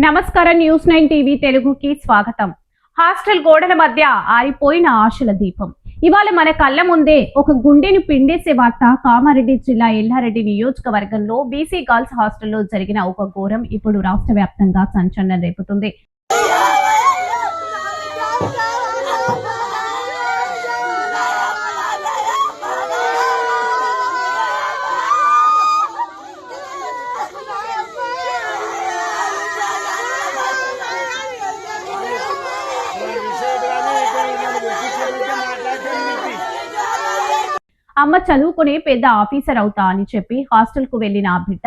నమస్కారం news 9 TV తెలుగుకి స్వాగతం. హాస్టల్ గోడల మధ్య ఆరిపోయిన ఆశల దీపం. ఇవాళ మన కళ్ళ ముందే ఒక గుండెను పిండేసే వార్త. కామారెడ్డి జిల్లా ఎల్లారెడ్డి నియోజకవర్గంలో బీసీ గర్ల్స్ హాస్టల్లో జరిగిన ఒక ఘోరం ఇప్పుడు రాష్ట్ర వ్యాప్తంగా సంచలనం రేపుతుంది. అమ్మ చదువుకుని పెద్ద ఆఫీసర్ అవుతా అని చెప్పి హాస్టల్ కు వెళ్లిన ఆ బిడ్డ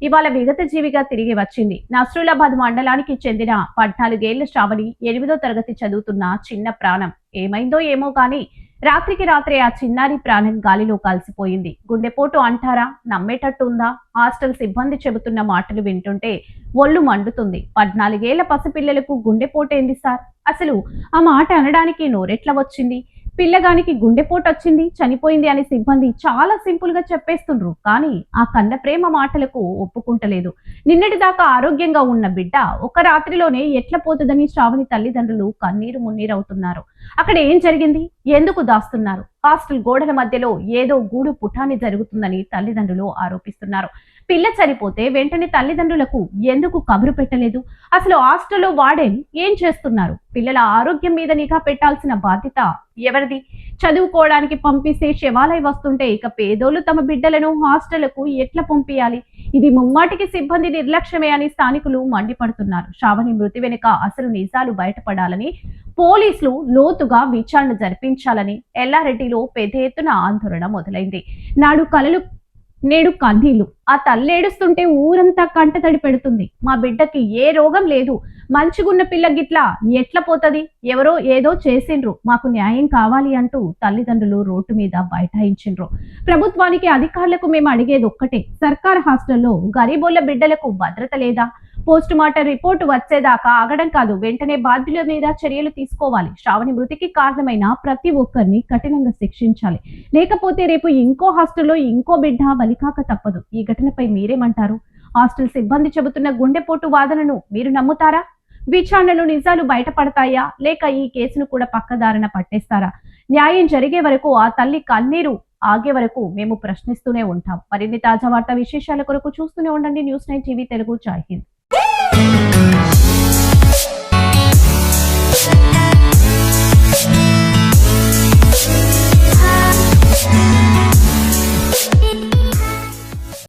ఇవాళ విగత జీవిగా తిరిగి వచ్చింది. నస్రులాబాద్ మండలానికి చెందిన 14 ఏళ్ల శ్రావణి 8వ తరగతి చదువుతున్న చిన్న ప్రాణం. ఏమైందో ఏమో గాని రాత్రికి రాత్రే ఆ చిన్నారి ప్రాణం గాలిలో కలిసిపోయింది. గుండెపోటు అంటారా? నమ్మేటట్టు ఉందా? హాస్టల్ సిబ్బంది చెబుతున్న మాటలు వింటుంటే ఒళ్ళు మండుతుంది. 14 ఏళ్ల పసిపిల్లలకు గుండెపోటు ఏంది సార్? అసలు ఆ మాట అనడానికి నోరెట్లా వచ్చింది? పిల్లగానికి గుండెపోటు వచ్చింది, చనిపోయింది అని సిబ్బంది చాలా సింపుల్ గా చెప్పేస్తుండ్రు. కానీ ఆ కన్న ప్రేమ మాటలకు ఒప్పుకుంటలేదు. నిన్నటి దాకా ఆరోగ్యంగా ఉన్న బిడ్డ ఒక రాత్రిలోనే ఎట్ల పోతుందని శ్రావణి తల్లిదండ్రులు కన్నీరు మున్నీరవుతున్నారు. అక్కడ ఏం జరిగింది? ఎందుకు దాస్తున్నారు? హాస్టల్ గోడల మధ్యలో ఏదో గూడు పుటాని జరుగుతుందని తల్లిదండ్రులు ఆరోపిస్తున్నారు. పిల్ల చనిపోతే వెంటనే తల్లిదండ్రులకు ఎందుకు కబురు పెట్టలేదు? అసలు హాస్టల్లో వార్డెన్ ఏం చేస్తున్నారు? పిల్లల ఆరోగ్యం మీద నిఘా పెట్టాల్సిన బాధ్యత ఎవరిది? చదువుకోవడానికి పంపిస్తే శవాలై వస్తుంటే ఇక పేదోళ్లు తమ బిడ్డలను హాస్టళ్లకు ఎట్లా పంపించాలి? ఇది ముమ్మాటికి సిబ్బంది నిర్లక్ష్యమే అని స్థానికులు మండిపడుతున్నారు. శ్రావణి మృతి వెనుక అసలు నిజాలు బయటపడాలని పోలీసులు లోతుగా విచారణ జరిపించాలని ఎల్లారెడ్డిలో పెద్ద ఎత్తున ఆందోళన మొదలైంది. నాడు కలలు నేడు కన్నీళ్లు. ఆ తల్లేడుస్తుంటే ఊరంతా కంటతడి పెడుతుంది. మా బిడ్డకి ఏ రోగం లేదు, మంచిగున్న పిల్ల గిట్లా ఎట్లా పోతది? ఎవరో ఏదో చేసిండ్రు, మాకు న్యాయం కావాలి అంటూ తల్లిదండ్రులు రోడ్డు మీద బైఠాయించిండ్రు. ప్రభుత్వానికి అధికారులకు మేము అడిగేది ఒక్కటే, సర్కార్ హాస్టల్లో గరీబోళ్ల బిడ్డలకు భద్రత లేదా? పోస్ట్ మార్టం రిపోర్టు వచ్చేదాకా ఆగడం కాదు, వెంటనే బాధ్యుల మీద చర్యలు తీసుకోవాలి. శ్రావణి మృతికి కారణమైన ప్రతి ఒక్కరిని కఠినంగా శిక్షించాలి. లేకపోతే రేపు ఇంకో హాస్టల్లో ఇంకో బిడ్డ బలికాక తప్పదు. ఈ ఘటనపై మీరేమంటారు? హాస్టల్ సిబ్బంది చెబుతున్న గుండెపోటు వాదనను మీరు నమ్ముతారా? విచారణలో నిజాలు బయటపడతాయా, లేక ఈ కేసును కూడా పక్కదారిన పట్టేస్తారా? న్యాయం జరిగే వరకు, ఆ తల్లి కన్నీరు ఆగే వరకు మేము ప్రశ్నిస్తూనే ఉంటాం. మరిన్ని తాజా వార్తా విశేషాల కొరకు చూస్తూనే ఉండండి న్యూస్ 9 టీవీ తెలుగు. జై హింద్.